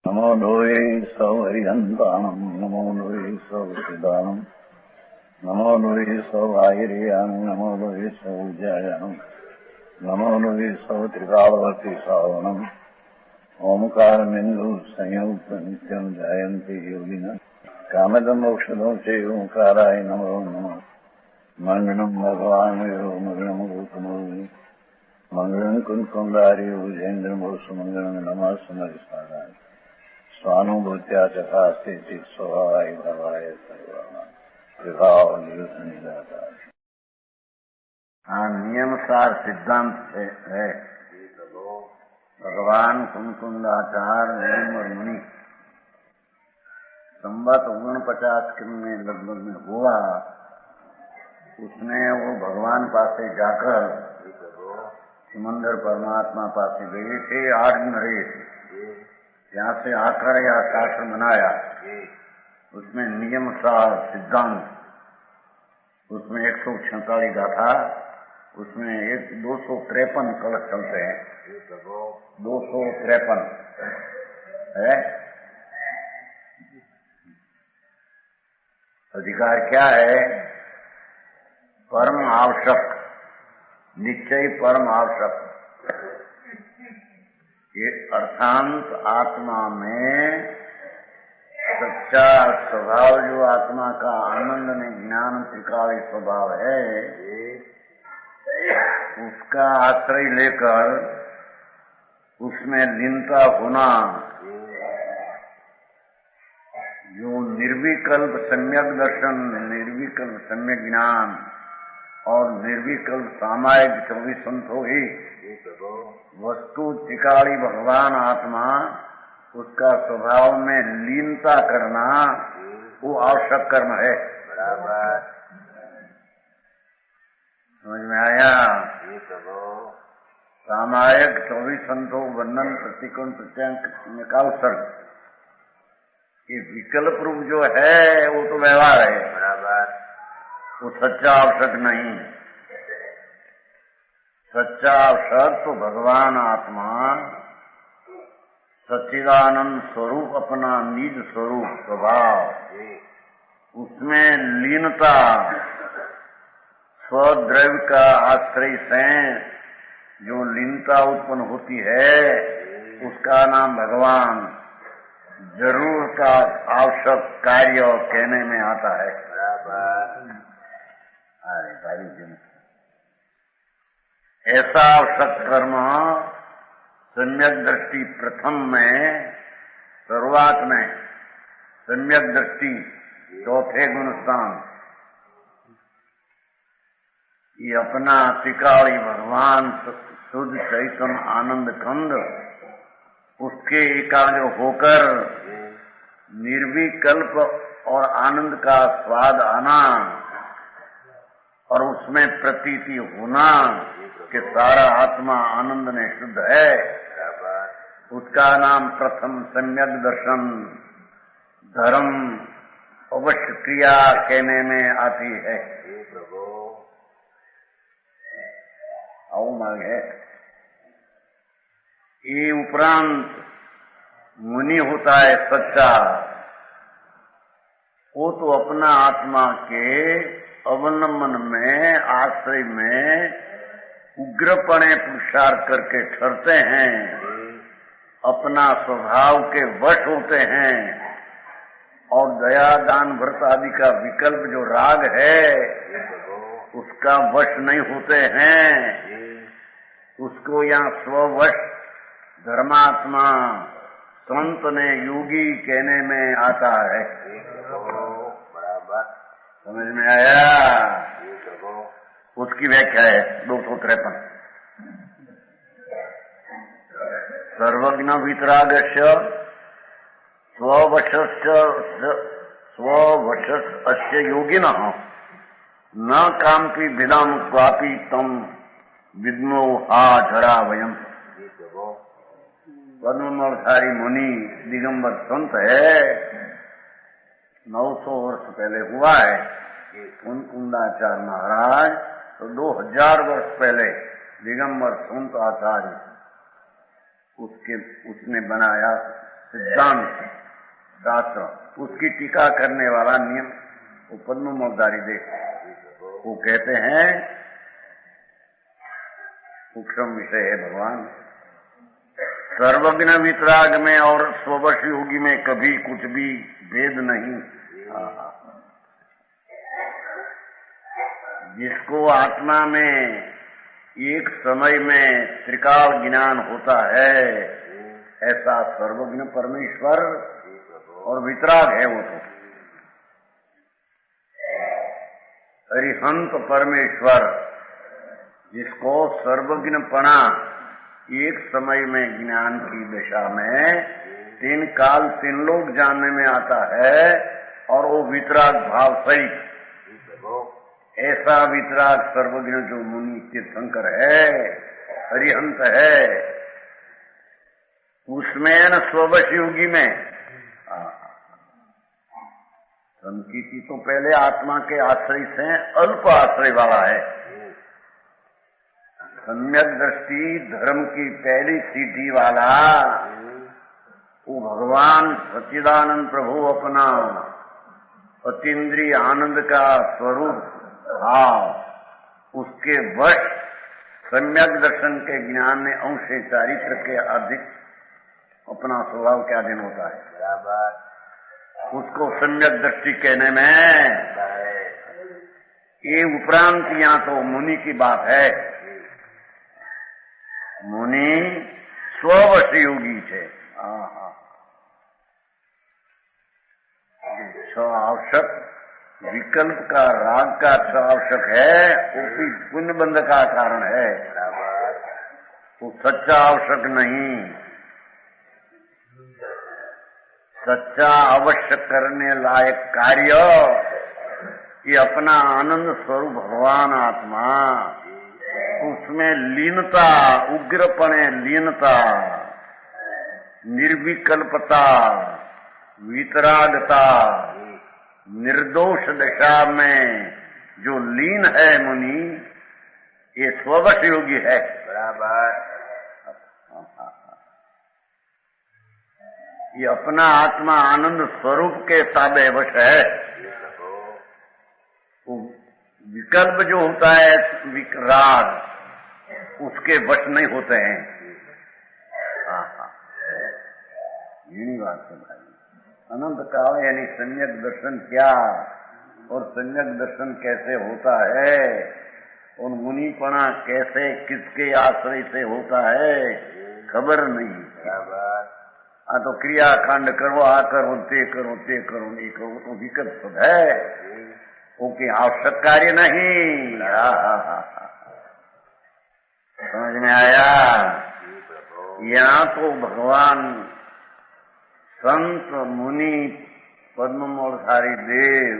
नमो लोये सौहरिहन्ताणम् नमो लोये सौचिदानम् नमो लोये सौभागिर्यानम् नमो लोये सौजायानम् नमो लोये सौत्रिकालवती सावनम् ओंकारमिन्दु संयुक्त नित्यम् जयन्ति योगिनः कामदमोक्षदो चैव ओंकाराय नमो नमः मङ्गलम् भगवान् मङ्गलम् गौतमोऽपि मङ्गलम् कुन्कुण्डारि भुजेन्द्रमोसुमङ्गलम् नमः समरिसाराय स्वानुभूत्या चकास्ते स्वभावाय भवाय विभाव निजाता। नियम सार सिद्धांत है भगवान कुंकुंडाचार्य और मुनि संवत 49 में लगभग में हुआ। उसने वो भगवान पासे जाकर समंदर परमात्मा पासे गए थे। 8 दिन रहे थे। यहाँ से आकर या शास्त्र बनाया, उसमें नियम सार सिद्धांत, उसमें 146 गाथा, उसमें 253 कलश चलते हैं। 253 है। अधिकार क्या है? परम आवश्यक, निश्चय परम आवश्यक। ये अर्थांत आत्मा में सच्चा स्वभाव जो आत्मा का आनंद में ज्ञान त्रिकाली स्वभाव है, उसका आश्रय लेकर उसमें लीनता होना, जो निर्विकल्प सम्यक दर्शन, निर्विकल्प सम्यक ज्ञान और निर्विकल्प सामायिक 24 संतो ही वस्तु त्रिकाली भगवान आत्मा, उसका स्वभाव में लीनता करना वो आवश्यक कर्म है। बराबर समझ में आया? सामायिक 24 संतो वर्णन प्रतिकोण प्रत्यंग का उत्सर्ग, ये विकल्प रूप जो है वो तो व्यवहार है। बराबर वो सच्चा आवश्यक नहीं। सच्चा आवश्यक तो भगवान आत्मा सच्चिदानंद स्वरूप, अपना निज स्वरूप स्वभाव, उसमें लीनता, स्वद्रव्य का आश्रय से जो लीनता उत्पन्न होती है, उसका नाम भगवान जरूर का आवश्यक कार्य कहने में आता है। ऐसा आवश्यक कर्म सम्यक दृष्टि प्रथम में, शुरुआत में सम्यक दृष्टि, चौथे गुणस्थान, ये अपना त्रिकाली भगवान शुद्ध चैतन्य आनंद कंद, उसके एकाग्र होकर निर्विकल्प और आनंद का स्वाद आना और उसमें प्रतीति होना कि सारा आत्मा आनंद में शुद्ध है, उसका नाम प्रथम सम्यक दर्शन, धर्म, अवश्य क्रिया कहने में आती है। है ये उपरांत मुनि होता है सच्चा, वो तो अपना आत्मा के अवलंबन में, आश्रय में उग्रपणे पुरुषार्थ करके ठहरते हैं, अपना स्वभाव के वश होते हैं और दया दान व्रत आदि का विकल्प जो राग है उसका वश नहीं होते हैं। उसको यहाँ स्ववश धर्मात्मा संत ने योगी कहने में आता है। बराबर समझ में आया? उसकी व्याख्या है 253। सर्वज्ञ वितरागस्य स्ववशस्य योगिनः न कामपि विदाम क्वापि तम विद्मो हा झरा वयम। पद्मधारी मुनि दिगंबर संत है, 900 वर्ष पहले हुआ है। कुंकुंडाचार्य महाराज तो 2000 वर्ष पहले दिगंबर संत आचार्य उसने बनाया सिद्धांत शास्त्र, उसकी टीका करने वाला नियम वो पद्म मोक्षधारी देख, वो कहते हैं सूक्ष्म विषय है भगवान। सर्वज्ञ वितराग में और स्ववश योगी में कभी कुछ भी भेद नहीं। जिसको आत्मा में एक समय में त्रिकाल ज्ञान होता है, ऐसा सर्वज्ञ परमेश्वर और वितराग है वो तो अरिहंत परमेश्वर, जिसको सर्वज्ञपना एक समय में ज्ञान की दशा में तीन काल तीन लोग जानने में आता है, और वो वितराग भाव सहित ऐसा वितराग सर्वज्ञ जो मुनि तीर्थंकर है, अरिहंत है, उसमें न स्ववश योगी में संकीर्ति तो पहले आत्मा के आश्रय से अल्प आश्रय वाला है। सम्यक दृष्टि धर्म की पहली सीढ़ी वाला वो भगवान सच्चिदानंद प्रभु अपना अतीन्द्रिय आनंद का स्वरूप उसके वश सम्यक दर्शन के ज्ञान में अंश चारित्र के अधिक अपना स्वभाव के अधीन होता है। बराबर उसको सम्यक दृष्टि कहने में ये उपरांत यहाँ तो मुनि की बात है। मुनि स्ववश योगी है। आवश्यक विकल्प का राग का आवश्यक है, वो भी पुण्य बंध का कारण है, वो सच्चा आवश्यक नहीं। सच्चा अवश्य करने लायक कार्य ये अपना आनंद स्वरूप भगवान आत्मा, उसमें लीनता, उग्रपणे लीनता, निर्विकल्पता, वितरागता, निर्दोष दशा में जो लीन है मुनि, ये स्ववश योगी है। बराबर ये अपना आत्मा आनंद स्वरूप के ताबे वश है। विकल्प जो होता है राग, उसके वश नहीं होते हैं। यही बात है भाई। अनंत काल यानी सम्यक दर्शन क्या और सम्यक दर्शन कैसे होता है, और मुनिपना कैसे किसके आश्रय से होता है, खबर नहीं। तो क्रियाकांड करो, आ करो, ते करो, ते करो, नहीं करो, तो विकल्प है, वो की आवश्यक कार्य नहीं। समझ में आया? यहाँ तो भगवान संत मुनि पद्म मोक्षधारी देव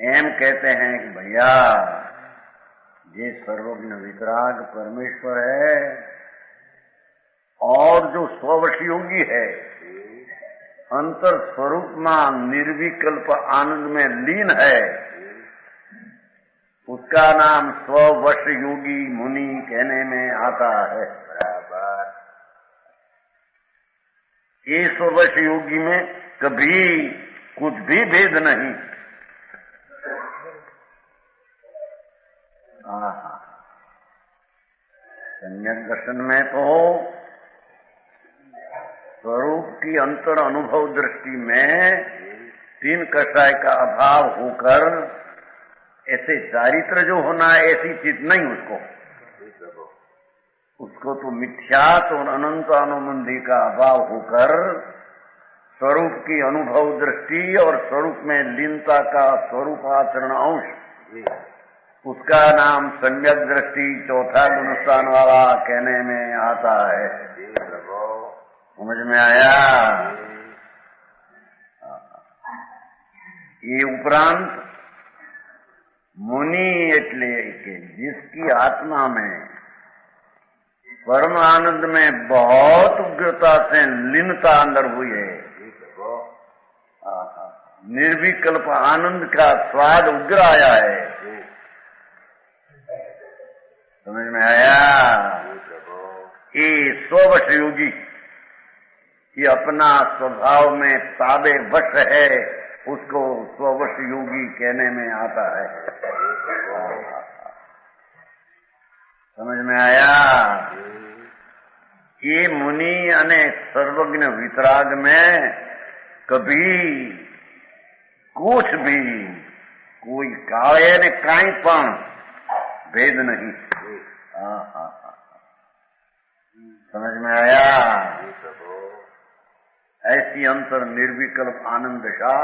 एम कहते हैं कि भैया ये सर्वज्ञ वितराग परमेश्वर है, और जो स्ववश योगी है अंतर स्वरूप में निर्विकल्प आनंद में लीन है, उसका नाम स्ववश योगी मुनि कहने में आता है। ये स्ववश योगी में कभी कुछ भी भेद नहीं। सम्यक दर्शन में तो स्वरूप की अंतर अनुभव दृष्टि में तीन कषाय का अभाव होकर ऐसे चारित्र जो होना है ऐसी चीज नहीं उसको तो मिथ्यात्व और अनंत अनुबंधी का अभाव होकर स्वरूप की अनुभव दृष्टि और स्वरूप में लीनता का स्वरूप आचरण अंश, उसका नाम सम्यक दृष्टि चौथा गुणस्थान वाला कहने में आता है। समझ में आया? ये उपरांत मुनि એટલે કે जिसकी आत्मा में परम आनंद में बहुत उग्रता से लीनता अंदर हुई है, निर्विकल्प आनंद का स्वाद उग्र आया है। समझ में आया? ये स्ववश योगी कि अपना स्वभाव में ताबे वश है, उसको स्ववश योगी कहने में आता है। समझ में आया? ये मुनि अने सर्वज्ञ वितराग में कभी कुछ भी कोई काळे ने काई पण भेद नहीं। समझ में आया? ऐसी अंतर निर्विकल्प आनंद दशा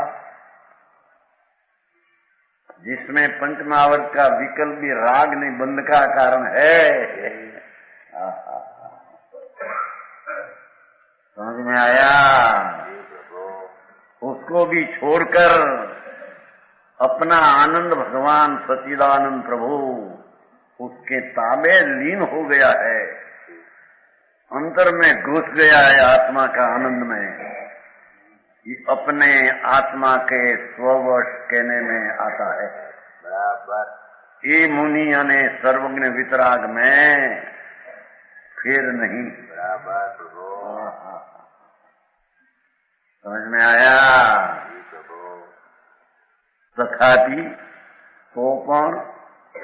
जिसमें पंचमावर्त का विकल्प भी राग निबंध का कारण है। समझ में आया? उसको भी छोड़कर अपना आनंद भगवान सच्चिदानंद प्रभु उसके ताबे लीन हो गया है, अंतर में घुस गया है आत्मा का आनंद में। ये अपने आत्मा के स्ववश कहने में आता है। बराबर। ये मुनि यानी सर्वज्ञ वितराग में फिर नहीं। बराबर। समझ में आया? तथापि तो पण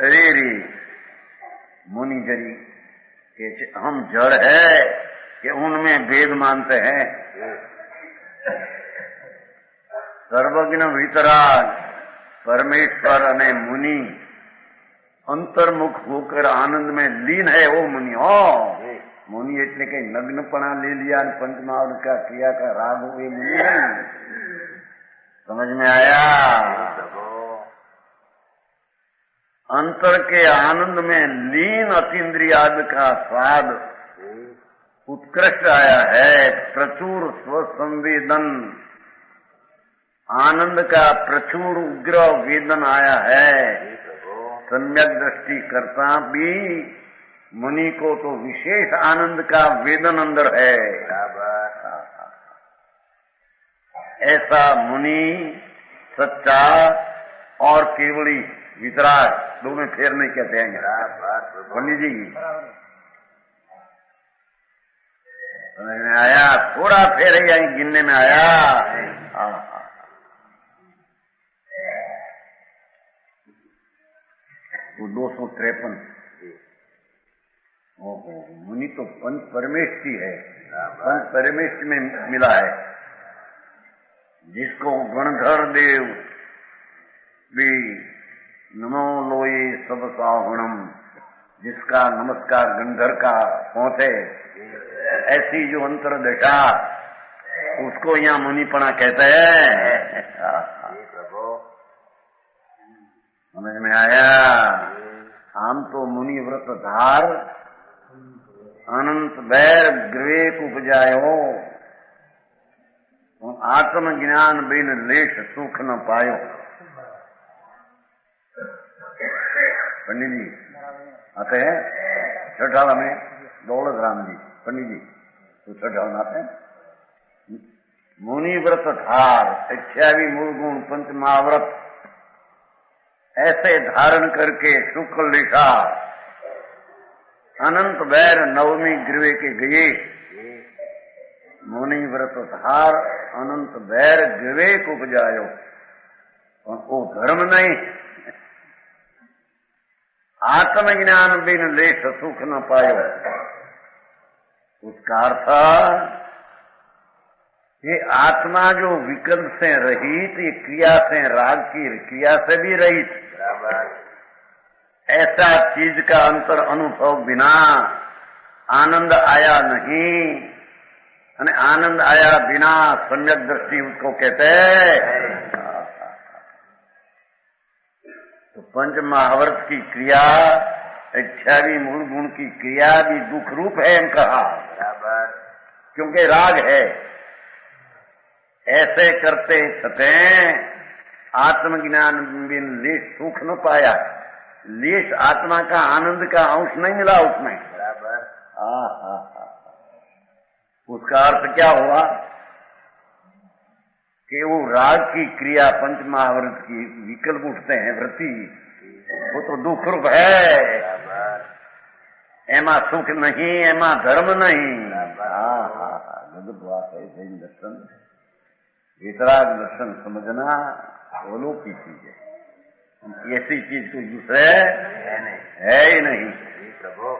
रे मुनि जरी कि हम जड़ है कि उनमें भेद मानते हैं। सर्वज्ञ वितराग परमेश्वर अने मुनि अंतर्मुख होकर आनंद में लीन है। वो मुनि मुनि એટલે કે નગ્નપણા ले लिया पंचमावर्त का क्रिया का राग हो, ये मुनि नहीं। समझ में आया? अंतर के आनंद में लीन अतीन्द्रियाद का स्वाद उत्कृष्ट आया है। प्रचुर स्वसंवेदन आनंद का प्रचुर उग्र वेदन आया है। सम्यक दृष्टि करता भी मुनि को तो विशेष आनंद का वेदन अंदर है। ऐसा मुनि सच्चा और केवली वितराग दोनों फेर नहीं कहते हैं। पंडित जी समझ में आया? थोड़ा फेर ही गिनने में आया। वो 253। ओहो, मुनि तो पंच परमेष्टि है, पंच परमेष्टि में मिला है। जिसको गणधर देव भी नमो लोये सब साहुणम, जिसका नमस्कार गणधर का पहुंचे, ऐसी जो अंतर दशा उसको यहाँ मुनिपना कहते हैं। समझ में आया? हम तो मुनि व्रत धार अनंत बैर विवेक उपजायो, आत्म ज्ञान बिन लेश सुख न पायो। पंडित जी आते हैं छठाला में, दौलत राम जी पंडित जी तो छठाला आते हैं। मुनि व्रत धार 28 मूल गुण पंचमाव्रत ऐसे धारण करके शुक्ल लिखा अनंत बैर नवमी गृह के गए। मुनि व्रत धार अनंत बैर विवेक उपजायो, वो धर्म नहीं। आत्मज्ञान बिन लेश सुख न पायो। उसका अर्थ ये आत्मा जो विकल्प से रहित, ये क्रिया से राग की क्रिया से भी रहित, ऐसा चीज का अंतर अनुभव बिना आनंद आया नहीं। અને आनंद आया बिना सम्यक दृष्टि उसको कहते हैं। तो पंच महावर्त की क्रिया 28 मूल गुण की क्रिया भी दुख रूप है हम कहा, क्योंकि राग है। ऐसे करते छते आत्मज्ञान बिन लेश सुख न पाया। लेश आत्मा का आनंद का अंश नहीं मिला उसमें। उसका अर्थ क्या हुआ कि वो राग की क्रिया पंच महावर्त की विकल्प उठते हैं वृत्ति, वो तो दुख रूप है। एमा सुख नहीं, एमा धर्म नहीं। गजब बात है जैन दर्शन। वितराग दर्शन समझना बोलो की चीज है, ऐसी चीज कोई दूसरे है ही नहीं। प्रभु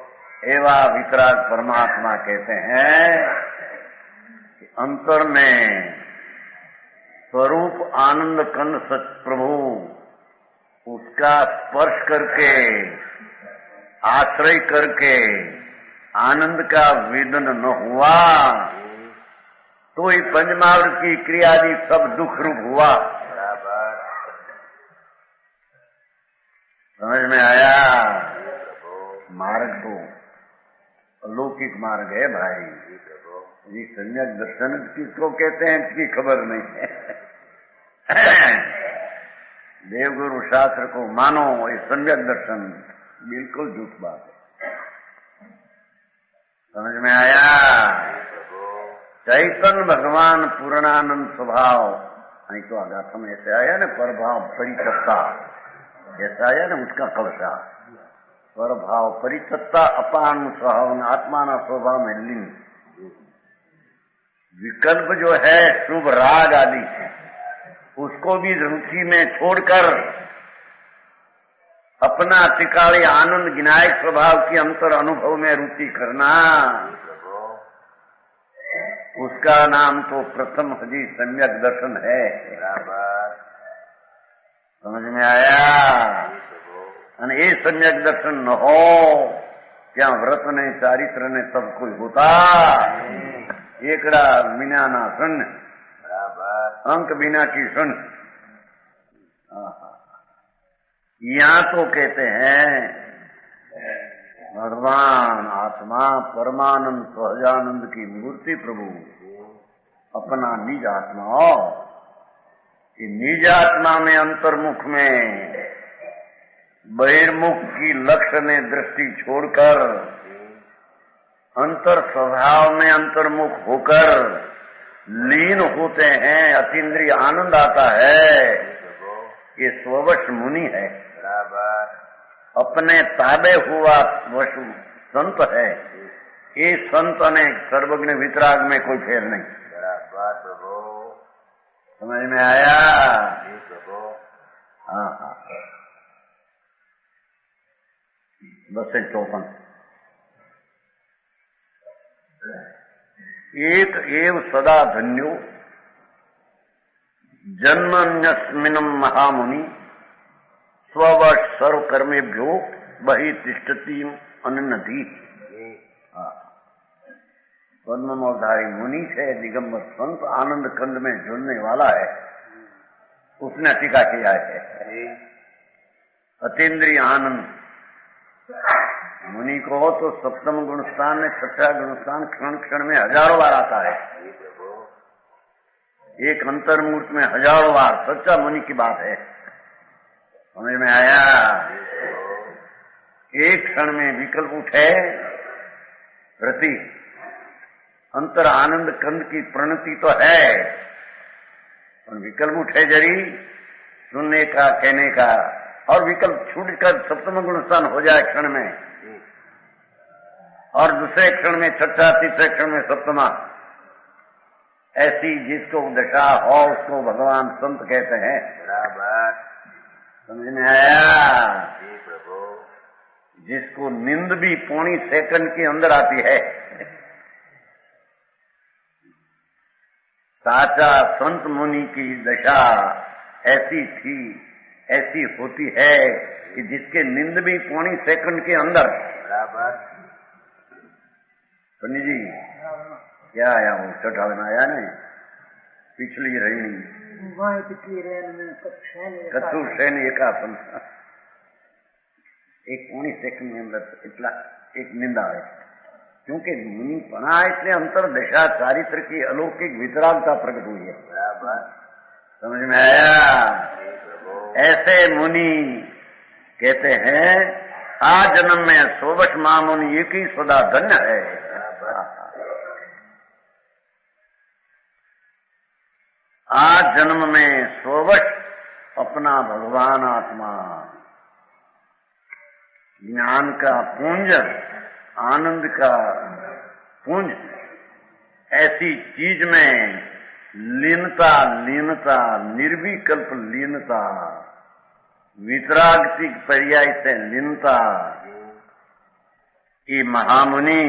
एवा वितराग परमात्मा कहते हैं कि अंतर में स्वरूप आनंद कंद सच प्रभु उसका स्पर्श करके आश्रय करके आनंद का वेदन न हुआ तो ही पंचमावृत की क्रियादि सब दुख रूप हुआ। समझ में आया? मार्ग तो अलौकिक मार्ग है भाई। ये सम्यक दर्शन किसको कहते हैं इसकी खबर नहीं है। देवगुरु शास्त्र को मानो, ये सम्यक दर्शन बिल्कुल झूठ बात है। समझ में आया? चैतन्य भगवान पूर्णानंद स्वभाव, नहीं तो आगाथा में ऐसे आया ना परभाव परिचत्ता, ऐसा आया ना उसका कलशा परभाव परिचत्ता अपान स्वभाव आत्माना स्वभाव में लिंग। विकल्प जो है शुभ राग आदि उसको भी रुचि में छोड़कर अपना टिकाली आनंद विनायक स्वभाव की अंतर अनुभव में रुचि करना, उसका नाम तो प्रथम हजी सम्यक दर्शन है। समझ में आया? ये सम्यक दर्शन न हो क्या व्रत ने चारित्र ने सब कोई होता। एकड़ा बिना ना सुन अंक बिना की सुन। यहाँ तो कहते हैं भगवान आत्मा परमानंद सहजानंद की मूर्ति प्रभु अपना निज आत्मा हो कि निज आत्मा में अंतर्मुख में बहिर्मुख की लक्ष्य में दृष्टि छोड़कर अंतर स्वभाव में अंतर्मुख होकर लीन होते हैं, अतीन्द्रिय आनंद आता है। ये स्ववश मुनि है, अपने ताबे हुआ वश संत है। ये संत ने सर्वज्ञ वितराग में कोई फेर नहीं। समझ में आया? हाँ हाँ। बस 54 एक एव सदा धन्यो जन्मन्यस्मिन् महामुनि स्ववश सर्व कर्मेभ्यो बहि तिष्ठति अनन्नति। पद्मधारी मुनि है, दिगंबर संत आनंद कंद में जुड़ने वाला है, उसने टीका किया है। अतीन्द्रिय आनंद मुनि को हो तो सप्तम गुणस्थान में छठा गुणस्थान क्षण क्षण में हजारों बार आता है। एक अंतर्मूर्त में हजारों बार सच्चा मुनि की बात है। समझ में आया? एक क्षण में विकल्प उठे प्रति अंतर आनंद कंद की प्रणति तो है, और विकल्प उठे जरी सुनने का कहने का, और विकल्प छूटकर सप्तम गुणस्थान हो जाए क्षण में, और दूसरे क्षण में छठा, तीसरे क्षण में सप्तमा, ऐसी जिसको दशा हो उसको भगवान संत कहते हैं। समझ में आया? जिसको नींद भी पौनी सेकंड के अंदर आती है। साचा संत मुनि की दशा ऐसी थी, ऐसी होती है कि जिसके नींद भी पौनी सेकंड के अंदर। पंडित जी क्या आया हूँ छठा में आया नहीं, पिछली रहनी कथु सैन एकासन एक पौनी सेकंड में अंदर इतना एक निंदा है, क्योंकि मुनि पना इसलिए अंतर दशा चारित्र की अलौकिक वितरागता प्रकट हुई है। समझ में आया? ऐसे मुनि कहते हैं आज जन्म में सोवश महामुनि एक ही सदा धन्य है। आज जन्म में सोवश अपना भगवान आत्मा ज्ञान का पुंज, आनंद का पुंज ऐसी चीज में लीनता, लीनता, निर्विकल्प लीनता, वितरागति पर्याय से लीनता, ये महामुनि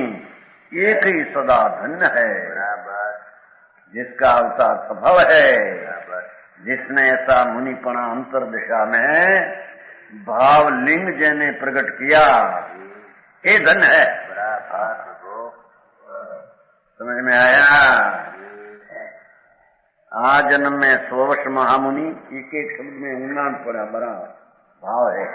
एक ही सदा धन्य है, जिसका अवतार सफल है, जिसने ऐसा मुनिपना अंतर दिशा में भाव लिंग जैने प्रकट किया, ये धन्य है। समझ में आया? आज जन्म में 100 वर्ष महामुनि, एक एक शब्द में उन्नान पड़ा बड़ा भाव है।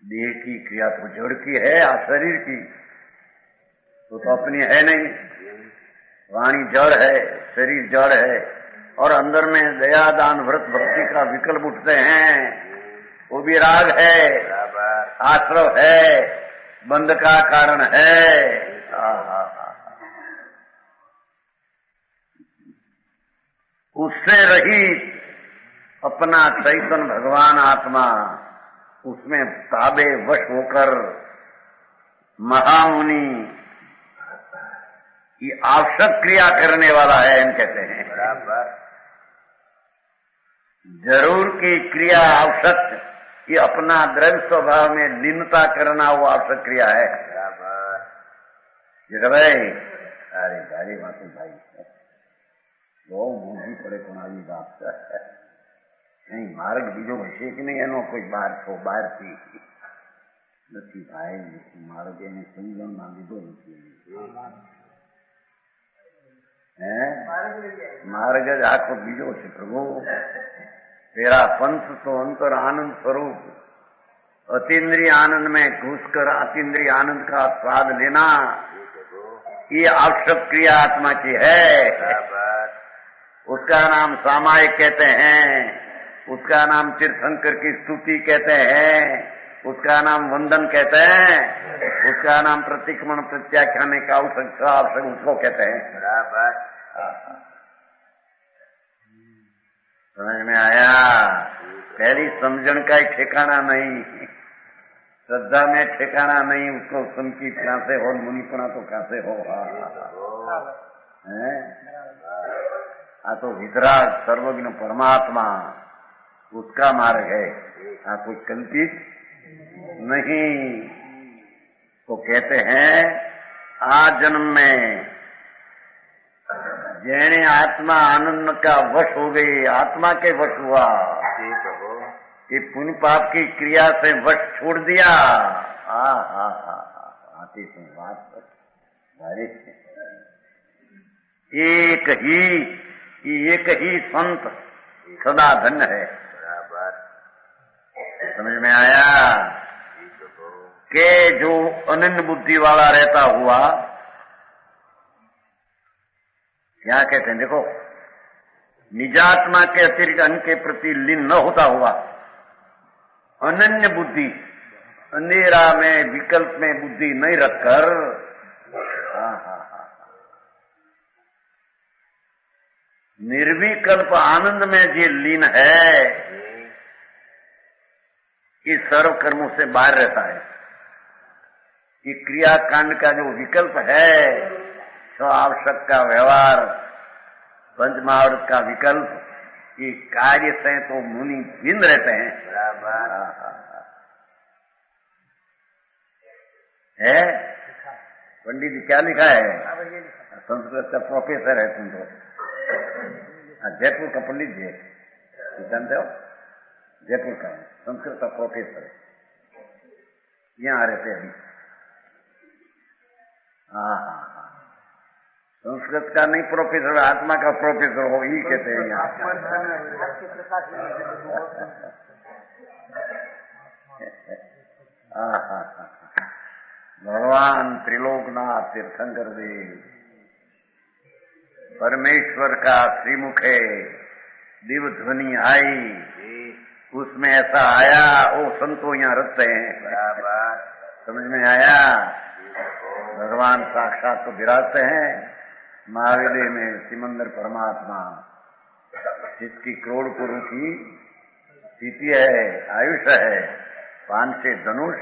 देह की क्रिया तो जड़ की है, शरीर की तो अपनी है नहीं। वाणी जड़ है, शरीर जड़ है, और अंदर में दया दान व्रत भक्ति का विकल्प उठते हैं, वो भी राग है, आश्रव है, बंध का कारण है। उससे रहित अपना चैतन्य भगवान आत्मा, उसमें ताबे वश होकर महामुनि ये आवश्यक क्रिया करने वाला है, हम कहते हैं। जरूर की क्रिया आवश्यक, ये अपना द्रव्य स्वभाव में लीनता करना वो आवश्यक क्रिया है। भाई अरे भाई मातु भाई બહુ મોંઘી પડે પણ આવી વાત નહીં। માર્ગ બીજો હશે કે નહીં એનો કોઈ બહાર છો બહારથી નથી ભાઈ, માર્ગ એને સમજણમાં લીધો નથી। માર્ગ જ આખો બીજો છે પ્રભુ। तेरा पंथ तो अंतर आनंद स्वरूप, अतीन्द्रिय आनंद में घुसकर अतीन्द्रिय आनंद का स्वाद लेना, ये आवश्यक क्रिया आत्मा की है। उसका नाम सामायिक कहते हैं, उसका नाम तीर्थंकर की स्तुति कहते हैं, उसका नाम वंदन कहते हैं, उसका नाम प्रतिक्रमण प्रत्याख्यान का आवश्यक उसको कहते हैं। समझ में आया? पहली समझण का ही ठिकाना नहीं, श्रद्धा में ठिकाना नहीं, उसको सुनकी कहां से हो, मुनिपना तो कहां से हो। आ तो वितराग सर्वज्ञ परमात्मा, उसका मार्ग है, कोई कल्पित नहीं। तो कहते हैं आज जन्म में जैने आत्मा आनंद का वश हो गई, आत्मा के वश हुआ, ये पुण्य पाप की क्रिया से वश छोड़ दिया। आती बात एक ही संत सदा धन्य है। समझ में आया? के जो अनन्य बुद्धि वाला रहता हुआ, क्या कहते हैं देखो, निजात्मा के अतिरिक्त अन्य के प्रति लीन न होता हुआ अनन्य बुद्धि, अंधेरा में विकल्प में बुद्धि नहीं रखकर निर्विकल्प आनंद में जो लीन है, ये सर्व कर्मों से बाहर रहता है। ये क्रिया कांड का जो विकल्प है, आवश्यक का व्यवहार, पंच महावृत का विकल्प, ये कार्य से तो मुनि भिन्न रहते हैं। है पंडित जी क्या लिखा है? संस्कृत का प्रोफेसर है तुम तो, जयपुर का पंडित जी है, जानते हो? जयपुर का संस्कृत का प्रोफेसर है, यहाँ रहते अभी। हाँ, संस्कृत का नहीं प्रोफेसर, आत्मा का प्रोफेसर हो, ही कहते हैं यहाँ। भगवान त्रिलोकनाथ तीर्थंकर देव, परमेश्वर का श्रीमुखे दिव्य ध्वनि आई, उसमें ऐसा आया, वो संतो यहाँ रखते हैं। समझ में आया? भगवान साक्षात तो विराजते हैं महाविद्य में, सिमंदर परमात्मा, जिसकी करोड़ कुरु की स्थिति है, आयुष है, 5 से धनुष,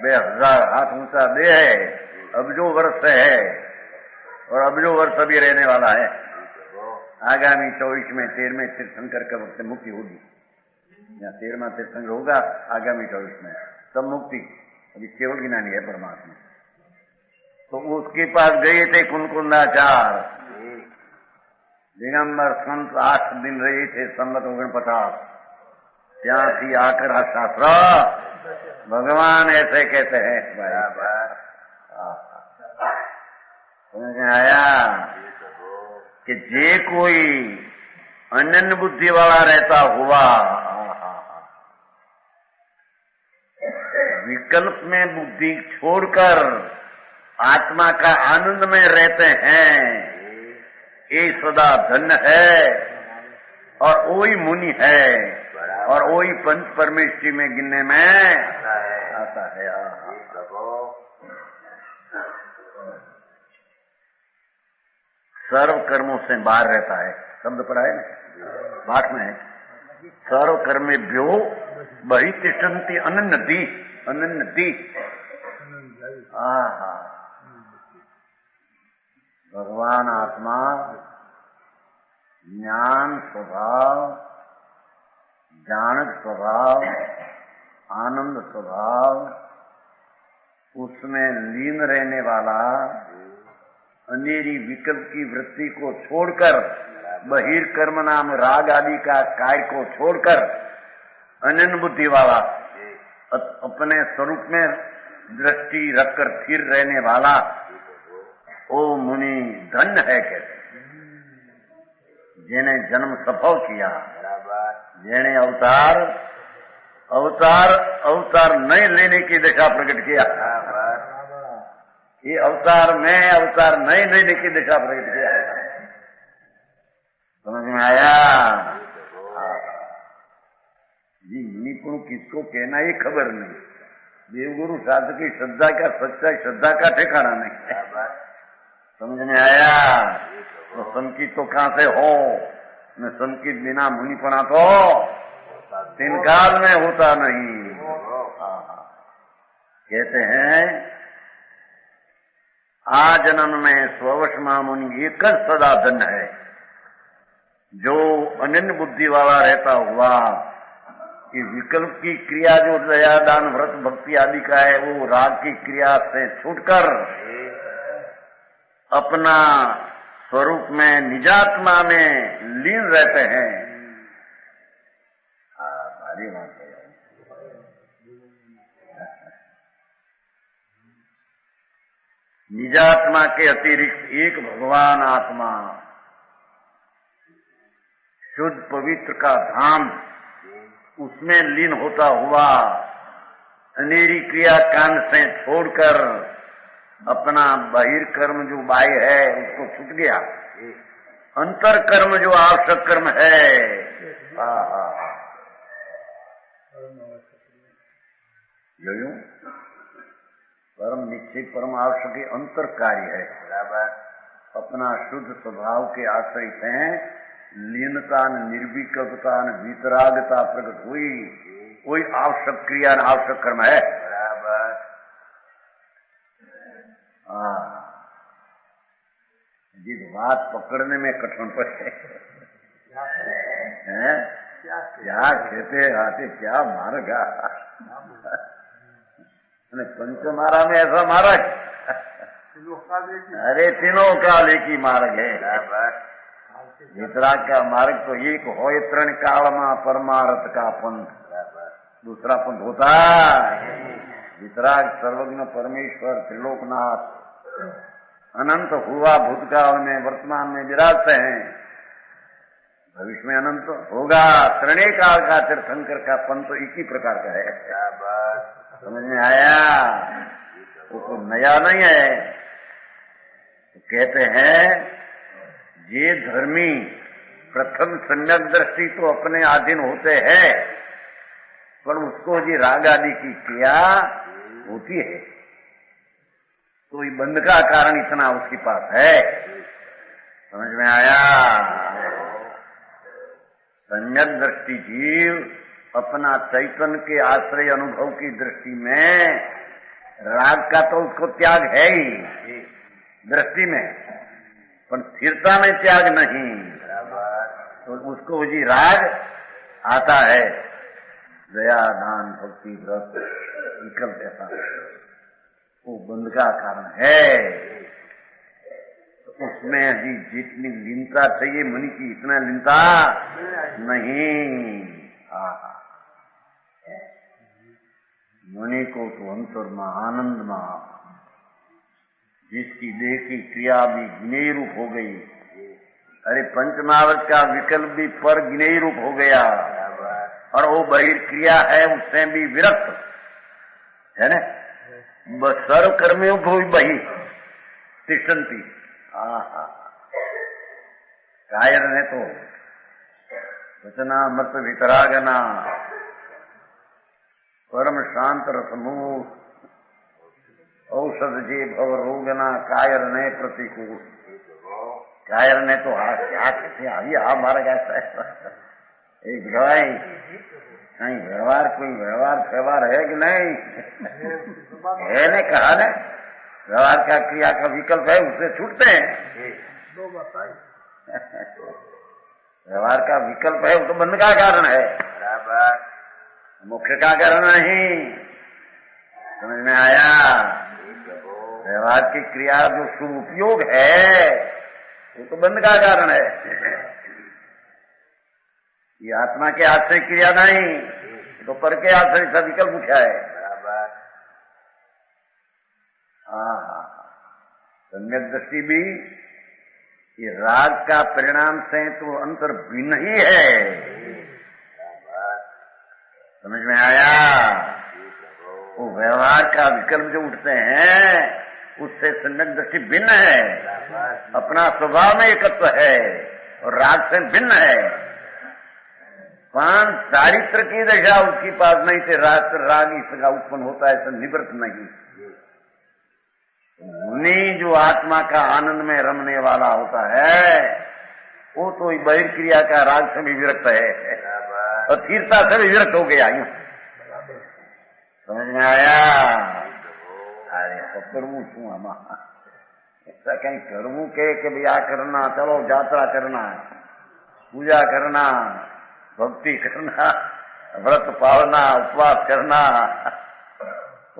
2000 हाथ ऊंचा दे है, अबजो वर्ष है और अबजो वर्ष अभी रहने वाला है। आगामी 24 में 13वें तीर्थंकर के वक्त मुक्ति होगी, या 13वां तीर्थंकर होगा आगामी 24 में, तब मुक्ति। अभी केवल ज्ञानी है परमात्मा। तो उसके पास गए थे कुंकुंदाचार्य, दिगंबर संत 8 दिन रहे थे, संवत 49। ત્યાંથી आकर शास्त्र भगवान ऐसे कहते हैं। समझ में आया कि जे कोई अनन्य बुद्धि वाला रहता हुआ विकल्प में बुद्धि छोड़कर आत्मा का आनंद में रहते हैं, ये सदा धन्य है और वही मुनि है और वही पंच परमेश्वरी में गिनने में आता है। सर्व कर्मों से बाहर रहता है, शब्द पढ़ा है ना पाठ में है, सर्व कर्मेभ्यो बहितिष्ठन्ति अनन्यति अनन्यति। भगवान आत्मा ज्ञान स्वभाव, जानक स्वभाव, आनंद स्वभाव, उसमें लीन रहने वाला, अंधेरी विकल्प की वृत्ति को छोड़कर, बहिर्कर्म नाम राग आदि का कार्य को छोड़कर अनन्य बुद्धि वाला, अपने स्वरूप में दृष्टि रखकर स्थिर रहने वाला, ओ मुनि धन्य है। कहते जिन्हें जन्म सफल किया, जिन्हें अवतार नहीं लेने की दिशा प्रकट किया, ये अवतार नहीं लेने की दिशा प्रकट किया। समझ में आया जी? निपुण किसको कहना ये खबर नहीं। देवगुरु शास्त्र की श्रद्धा का सच्चाई श्रद्धा का ठिकाना नहीं। समझ में आया? तो संकित तो कहां से हो, न संकित बिना मुनिपना तो 3 काल में होता नहीं। कहते हैं आ जन्म में स्ववश मुनि एक सदा धन्य है, जो अनन्य बुद्धि वाला रहता हुआ कि विकल्प की क्रिया जो दया दान व्रत भक्ति आदि का है, वो राग की क्रिया से छूटकर अपना स्वरूप में निजात्मा में लीन रहते हैं। भारी बात है। निजात्मा के अतिरिक्त एक भगवान आत्मा, शुद्ध पवित्र का धाम, उसमें लीन होता हुआ अनेरी क्रिया कांड से छोड़कर अपना बहिर्कर्म जो बाह्य है उसको छूट गया, अंतर कर्म जो आवश्यक कर्म है, जो परम निश्चित परम आवश्यक अंतर कार्य है। बराबर अपना शुद्ध स्वभाव के आश्रित हैं, लीनता निर्विकल्पता वितरागता प्रकट हुई, कोई आवश्यक क्रिया आवश्यक कर्म है। बराबर जिस बात पकड़ने में कठिन पड़े हैं, क्या कहते आते क्या मार्ग, पंचमारा में ऐसा मार्ग, अरे तीनों काल एक ही मार्ग है। वितराग का मार्ग तो एक हो, तरण काल में परमार्थ का पंथ, दूसरा पंथ होता वितराग सर्वज्ञ परमेश्वर त्रिलोकनाथ अनंत हुआ, भूतकाल में वर्तमान में विराजते हैं, भविष्य में अनंत होगा। त्रणेय काल का तीर्थंकर का पंथ तो एक ही प्रकार का है। समझ में आया? वो तो नया नहीं है। तो कहते हैं ये धर्मी प्रथम सम्यक दृष्टि तो अपने अधीन होते हैं, पर उसको जी राग आदि की क्रिया होती है, तो ये बंध का कारण इतना उसके पास है। समझ में आया? सम्यक दृष्टि जीव अपना चैतन्य के आश्रय अनुभव की दृष्टि में राग का तो उसको त्याग है ही दृष्टि में, पर स्थिरता में त्याग नहीं। तो उसको जी राग आता है, दया दान भक्ति व्रत विकल्प ऐसा, वो बंध का कारण है। तो उसमें अभी जितनी लीनता चाहिए मुनि की, इतना लीनता नहीं। मुनि को तो अंतर में आनंद में, जिसकी देह की क्रिया भी गिने रूप हो गई, अरे पंचमावत का विकल्प भी पर गिने रूप हो गया, और वो बहिर्क्रिया है उससे भी विरक्त है ना। सर्व कर्मियों को भी बही तिष्ठन्ति। कायर ने तो वचना मत वितरागना परम शांत रसमूह औषध जे भव रोगना, कायर ने प्रतिकूल। कायर ने तो क्या कहते अभी आप मारा कैसा एक भाई नहीं व्यवहार, कोई व्यवहार है कि नहीं है ने कहा ने व्यवहार का क्रिया का विकल्प है, उससे छूटते हैं। व्यवहार का विकल्प है वो तो बंध का कारण है, मुख्य का कारण नहीं। समझ में आया? व्यवहार की क्रिया जो शुभ उपयोग है वो तो बंध का कारण है, ये आत्मा के आश्रय क्रिया नहीं, तो पर के आश्रय का विकल्प उठा है। सम्यक दृष्टि भी ये राग का परिणाम से तो अंतर भिन्न ही है। समझ में आया? वो व्यवहार का विकल्प जो उठते हैं उससे सम्यक दृष्टि भिन्न है, अपना स्वभाव में एकत्व है और राग से भिन्न है। पान चारित्र की दशा उसकी पास नहीं थे, राग इसका उत्पन्न होता है, ऐसा निवृत्त नहीं। मुनि जो आत्मा का आनंद में रमने वाला होता है वो तो बहिर्क्रिया का राग से भी विरक्त है और तीर्थता से भी विरक्त हो गया। यूं समझ में आया? अरे तो करवू शू हम ऐसा कहीं करवू के भैया करना, चलो यात्रा करना, पूजा करना, भक्ति करना, व्रत पालना, उपवास करना,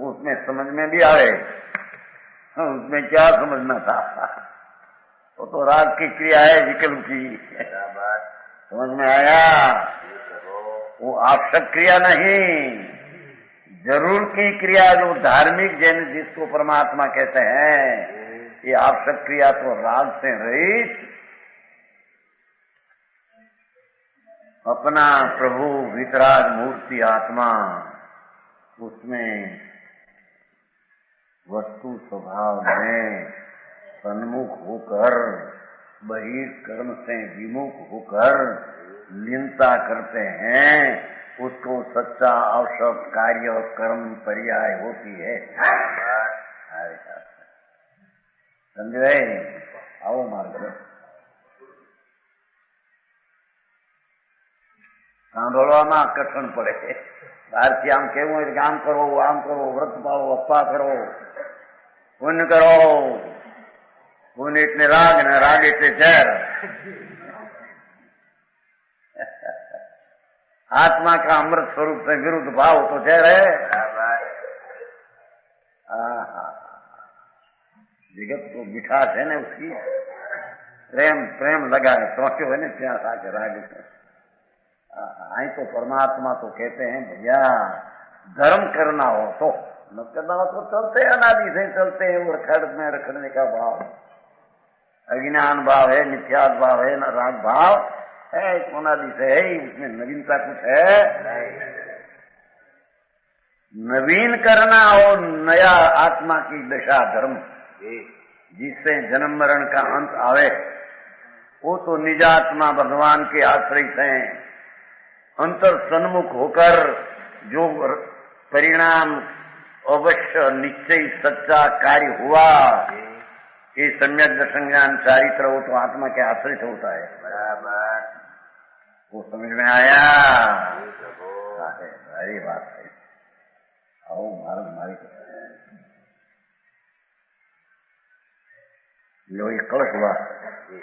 उसमें समझ में भी आए, उसमें क्या समझना था? वो तो राग की क्रिया है विकल्प की। समझ में आया? वो आवश्यक क्रिया नहीं, जरूर की क्रिया जो धार्मिक जैन जिसको परमात्मा कहते हैं, ये आवश्यक क्रिया तो राग से रहित अपना प्रभु वितराग मूर्ति आत्मा, उसमें वस्तु स्वभाव में सन्मुख होकर बहिर्कर्म से विमुख होकर लीनता करते हैं, उसको सच्चा आवश्यक कार्य और कर्म पर्याय होती है। समझे? आओ मार्ग સાંભળવામાં કઠણ પડે, બહારથી આમ કેવું હોય કે આમ કરો, વ્રત પાળો, અપ્પા કરો, પુણ્ય કરો, પુણ્ય એટલે રાગ ને રાગ એટલે ઝેર। आत्मा का अमृत स्वरूप से विरुद्ध भाव तो जहर है। जगत को मिठास है ना उसकी, प्रेम लगा है, सोचो है ना प्यास आके राग से। आई तो परमात्मा तो कहते हैं भैया धर्म करना हो तो, न करना हो तो चलते, अनादि से चलते हैं। वो खड़ में रखने का भाव, अज्ञान भाव है, मिथ्यात भाव है, न राग भाव है, अनादि से है ही, उसमें नवीनता कुछ है? नवीन करना हो नया आत्मा की दशा धर्म, जिससे जन्म मरण का अंत आवे, वो तो निजात्मा भगवान के आश्रय से अंतर सन्मुख होकर जो परिणाम अवश्य निश्चय सच्चा कार्य हुआ, ये सम्यक दर्शन ज्ञान चारित्र हो तो आत्मा के आश्रय से होता है। बराबर, वो समझ में आया? भारी बात है। आओ महाराज, हमारी जो ये कलश हुआ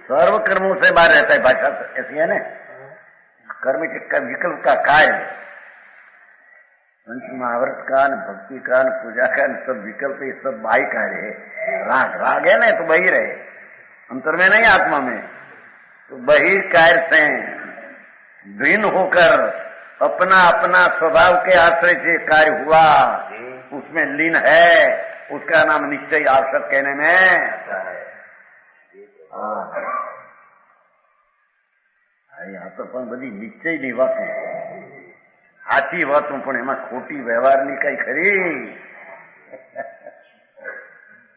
सर्व कर्मों से बाहर रहता है। भाषा ऐसी है ना, कर्म के विकल्प का कार्य, महाभारत का, भक्ति का, पूजा का, सब विकल्प, ये सब बाह्य कार्य है। राग है ना, तो बहिर है, अंतर में नहीं, आत्मा में। तो बहिर कार्य से भिन्न होकर अपना अपना स्वभाव के आश्रय से कार्य हुआ, उसमें लीन है, उसका नाम निश्चय आवश्यक कहने में। यहाँ तो पण बधी निश्चयની વાતો, સાચી વાતો, પણ એમાં ખોટી વ્યવહારની કઈ ખરી?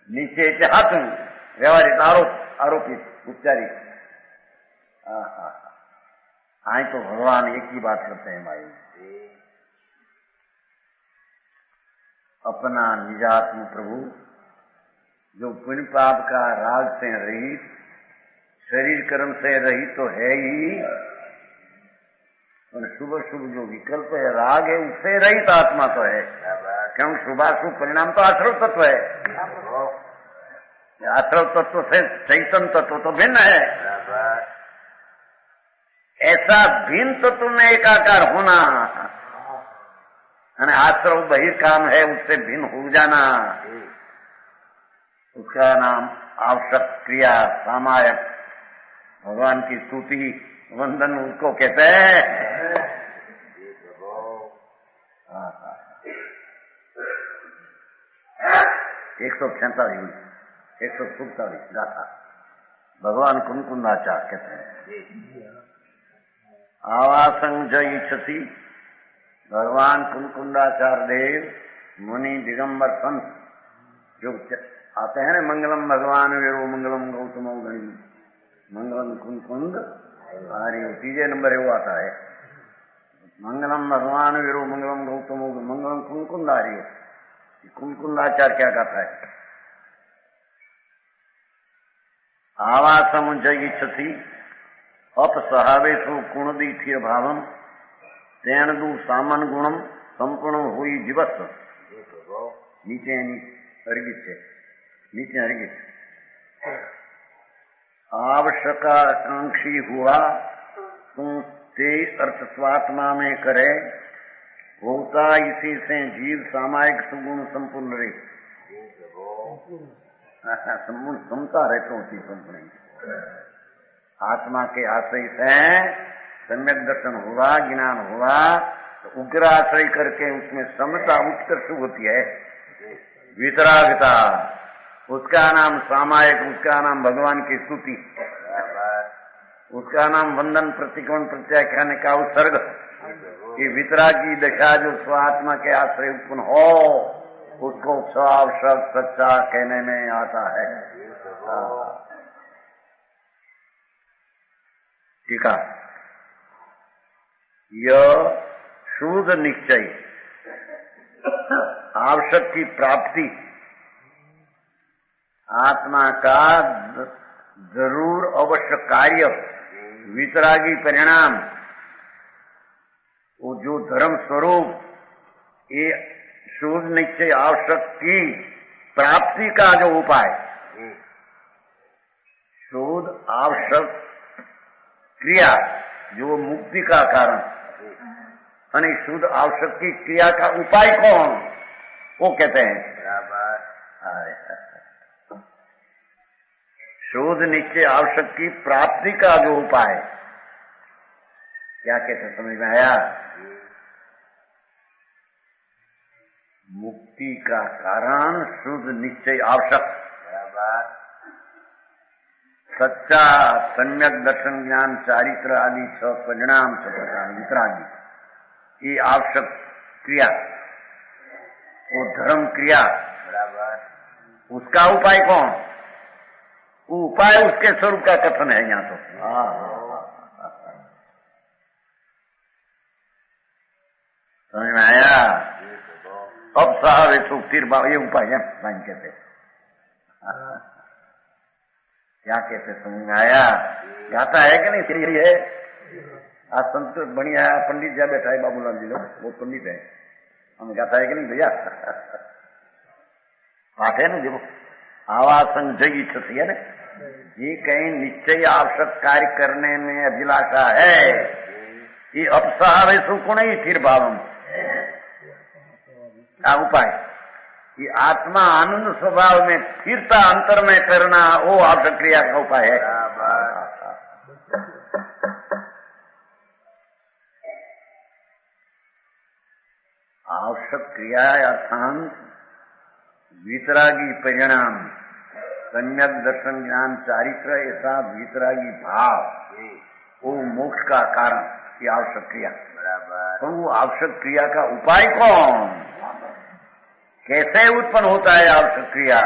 નિશ્ચય એટલે સાચું, વ્યવહારિક આરોપિત ઉપચારિક। आई तो भगवान एक ही बात करते हैं भाई, अपना निजात्म प्रभु जो पुण्य पाप का राग से रहित, शरीर कर्म से रहित तो है ही, और शुभ शुभ जो विकल्प है, राग है, उससे रहित आत्मा तो है। क्योंकि शुभाशुभ परिणाम तो आश्रव तत्व है, आश्रव तत्व से चैतन्य तत्व तो भिन्न है। ऐसा भिन्न तत्व में एकाकार होना, आश्रव बहिर्काम है, उससे भिन्न हो जाना, उसका नाम आवश्यक क्रिया, सामायक, भगवान की स्तुति वंदन उसको कहते हैं। 146 147 गाथा भगवान कुंकुंदाचार्य कहते हैं। आवासं ज इच्छति, भगवान कुंकुंदाचार्य देव मुनि दिगंबर संत जो आते हैं ना, मंगलम भगवान वीरो मंगलम गौतम गणी मंगलम कुंकुंद आर्य, तीजे नंबर वो आता है, मंगलम भगवान वीरो मंगलम गौतम मंगलम कुंकुंद आर्य। कुंकुंदाचार्य क्या कहता है? आवासम ज इच्छति अपसहावेशु गुणदीथीय भावम तेन दु सामन गुणम संपूर्ण हुई दिवस। नीचे अर्गित है, नीचे अर्गित। आवश्यकांक्षी हुआ तुम ते अर्थ स्वात्मा में करे, होता इसी से जीव सामायिक सुगुण संपूर्ण रहे, संपूर्ण समता रहते होती संपूर्ण। आत्मा के आश्रय से सम्यक दर्शन हुआ, ज्ञान हुआ, तो उग्र आश्रय करके उसमें समता उत्कर्ष होती है, वितरागता, उसका नाम सामायिक, उसका नाम भगवान की स्तुति, उसका नाम वंदन प्रतिक्रमण प्रत्याख्यान का उत्सर्ग। ये वितरागी दशा जो स्वात्मा के आश्रय उत्पन्न हो, उसको स्वावशक सच्चा कहने में आता है। ठीक है, यह शुद्ध निश्चय आवश्यक की प्राप्ति, आत्मा का जरूर अवश्य कार्य, वितरागी परिणाम, वो जो धर्म स्वरूप, ये शुद्ध निश्चय आवश्यक की प्राप्ति का जो उपाय, शुद्ध आवश्यक क्रिया जो मुक्ति का कारण, यानी शुद्ध आवश्यक की क्रिया का उपाय कौन, वो कहते हैं शुद्ध निश्चय आवश्यक की प्राप्ति का जो उपाय। क्या कहते हैं, समझ में आया? मुक्ति का कारण शुद्ध निश्चय आवश्यक, सच्चा सम्यक दर्शन ज्ञान चारित्र आदि छ परिणाम वितरागी, ये आवश्यक क्रिया, वो धर्म क्रिया, उसका उपाय कौन? वो उपाय उसके स्वरूप का कथन है यहाँ तो। समझ में आया? अब साहब फिर ये उपाय है लाइन कहते, क्या कहते, समझ में आया? गाता है कि नहीं? यही है। आज संत बढ़िया पंडित जा बैठा है, बाबूलाल जी लोग, वो पंडित है, हमें गाता है कि नहीं भैया? पाठ है ना, देखो आवासन जगी छती है ना, ये कहीं निश्चय आवश्यक कार्य करने में अभिलाषा है, ये अपसहावे सुकुण ही स्थिर भावम का उपाय। ये आत्मा आनंद स्वभाव में स्थिरता अंतर में करना, वो आवश्यक क्रिया का उपाय है। आवश्यक क्रिया अर्थात वितरागी परिणाम, सम्यक दर्शन ज्ञान चारित्र, ऐसा वितरागी भाव, वो मोक्ष का कारण, ये आवश्यक क्रिया। तो वो आवश्यक क्रिया का उपाय कौन, कैसे उत्पन्न होता है आवश्यक क्रिया?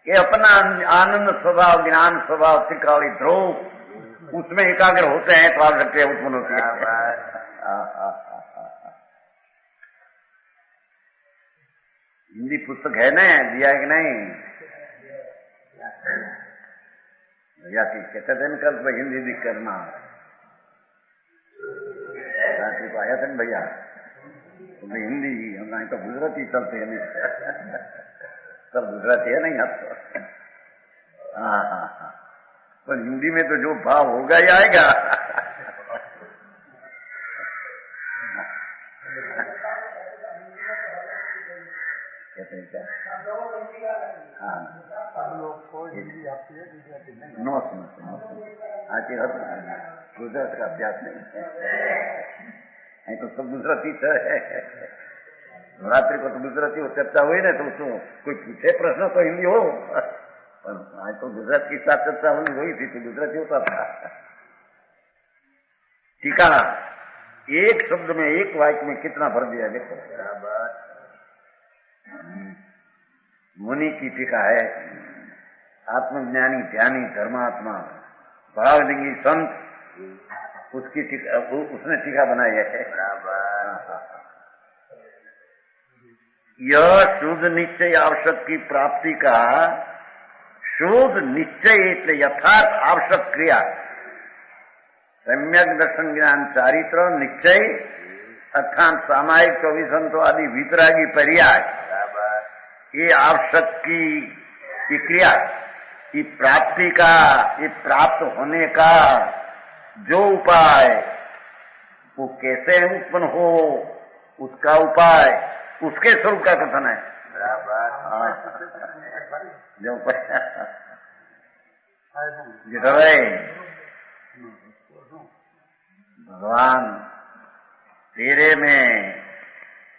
ये अपना आनंद स्वभाव, ज्ञान स्वभाव, त्रिकाली ध्रुव, उसमें एकाग्र होते हैं तो आवश्यक क्रिया उत्पन्न होती है। हिंदी पुस्तक है ना, दिया है कि नहीं? या कहते थे कल तो हिंदी भी करना, रात्रि को आया था ना भैया, तो हिंदी हम तो गुजराती चलते हैं नहीं, सब गुजराती है नहीं आप तो। हाँ, पर हिंदी में तो जो भाव होगा ही आएगा। कहते हैं क्या? हाँ, नो आती हर गुजरात का अभ्यास नहीं तो सब गुजराती है। नवरात्रि को तो गुजराती हो चर्चा हुई ना, तो उसको कोई पूछे प्रश्न तो हिंदी हो, पर आज तो गुजरात की साथ चर्चा होनी हुई थी तो गुजराती होता था। टीका एक शब्द में, एक वाक्य में कितना भर दिया देखो। मुनि की टीका है, आत्मज्ञानी ध्यानी धर्मात्मा भावलिंगी संत, उसकी टीका, उसने टीका बनाई है। यह शुद्ध निश्चय आवश्यक की प्राप्ति का, शुद्ध निश्चय એટલે यथार्थ आवश्यक क्रिया, सम्यक दर्शन ज्ञान चारित्र निश्चय अर्थात सामायिक 24 आदि वितरागी पर्याय, ये आवश्यक की क्रिया, ये प्राप्ति का, ये प्राप्त होने का जो उपाय, वो कैसे उत्पन्न हो उसका उपाय, उसके स्वरूप का कथन है। जो भगवान तेरे में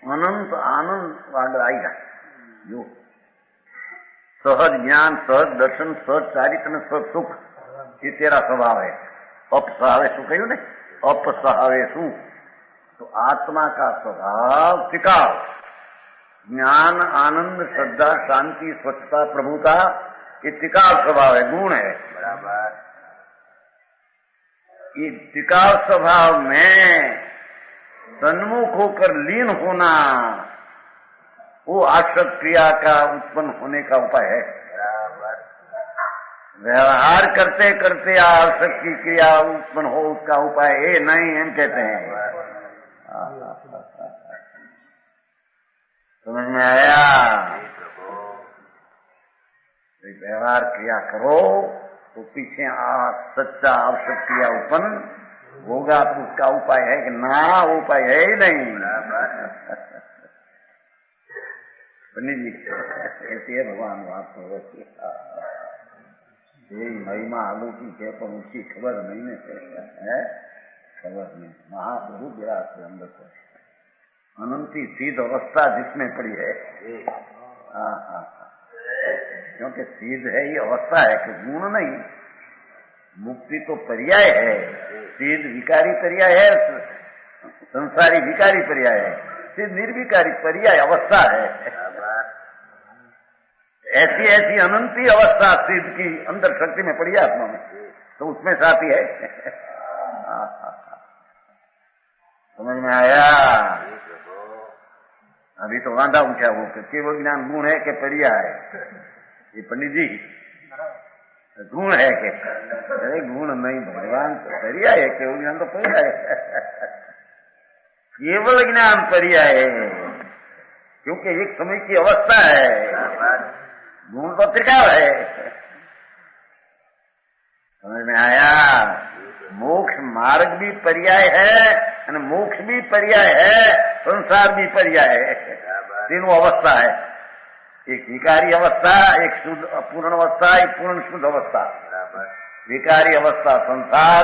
अनंत आनंद वाला आएगा, जो सहज ज्ञान, सहज दर्शन, सहज चारित्र, सहज सुख, ये तेरा स्वभाव है। अपसहावे सुख कहू ने, अपसहावे सुख, तो आत्मा का स्वभाव टिकाव, ज्ञान, आनंद, श्रद्धा, शांति, स्वच्छता, प्रभुता, ये टिकाव स्वभाव है, गुण है। बराबर। ये टिकाव स्वभाव में सन्मुख होकर लीन होना, वो आवश्यक क्रिया का उत्पन्न होने का उपाय है। व्यवहार करते करते आवश्यक की क्रिया उत्पन्न हो उसका उपाय ये नहीं, हम कहते हैं। समझ में आया? व्यवहार क्रिया करो तो पीछे सच्चा आवश्यक क्रिया उत्पन्न होगा, तो उसका उपाय है कि ना, उपाय है ही नहीं। पंडित जी कहती है भगवान बात यही महिमा आलू की है, पर उसकी खबर नहीं है, खबर नहीं। महाप्रभु गिरा अंदर को अनंती सीध अवस्था जिसमें पड़ी है। क्योंकि सीध है ये अवस्था है कि गुण नहीं, मुक्ति तो पर्याय है, सीध विकारी पर्याय है, संसारी विकारी पर्याय है, सीध निर्विकारी पर्याय अवस्था है। ऐसी ऐसी अनंती अवस्था सिद्ध की अंदर शक्ति में पड़ी आत्मा में, तो उसमें साथी है। समझ में आया? अभी तो वांधा उठा वो केवल ज्ञान गुण है कि पर्याय है? ये पंडित जी गुण है कि? अरे गुण नहीं भगवान, तो पर्याय है, केवल ज्ञान तो पर्याय है। केवल ज्ञान पर्याय है, क्योंकि एक समय की अवस्था है, गुण तो त्रिकाल है। मार्ग भी पर्याय है, मोक्ष भी पर्याय है, संसार भी पर्याय है। तीनों अवस्था है, एक विकारी अवस्था, एक शुद्ध अपूर्ण अवस्था, एक पूर्ण शुद्ध अवस्था। विकारी अवस्था संसार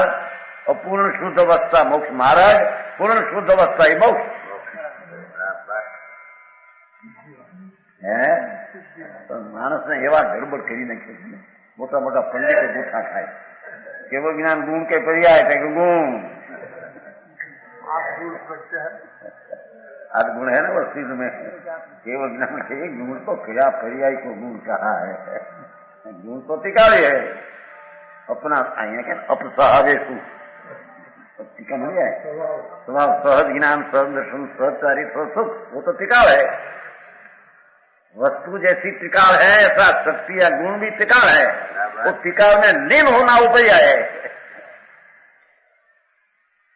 और पूर्ण शुद्ध अवस्था मोक्ष मार्ग, पूर्ण शुद्ध अवस्था ही मोक्ष है। तो मानस ने एवा गड़बड़ કરી નાખી, મોટા મોટા પંડિતો ગોઠા ખાય, કેવળ જ્ઞાન ગુણ કે पर्याय કે गुण, आठ गुण है ना वो चीज में, केवल ज्ञान के गुण तो क्या पर्याय को गुण कहा है, गुण तो टिकावे है अपना आया क्या अपसहावेशु टीका नहीं है, स्वभाव सहज ज्ञान सहज दर्शन सहज चारित्र सुख वो तो टिकाव है। वस्तु जैसी टिकाव है ऐसा शक्ति या गुण भी टिकाव है, वो टिकाव में लीन होना उपाय है।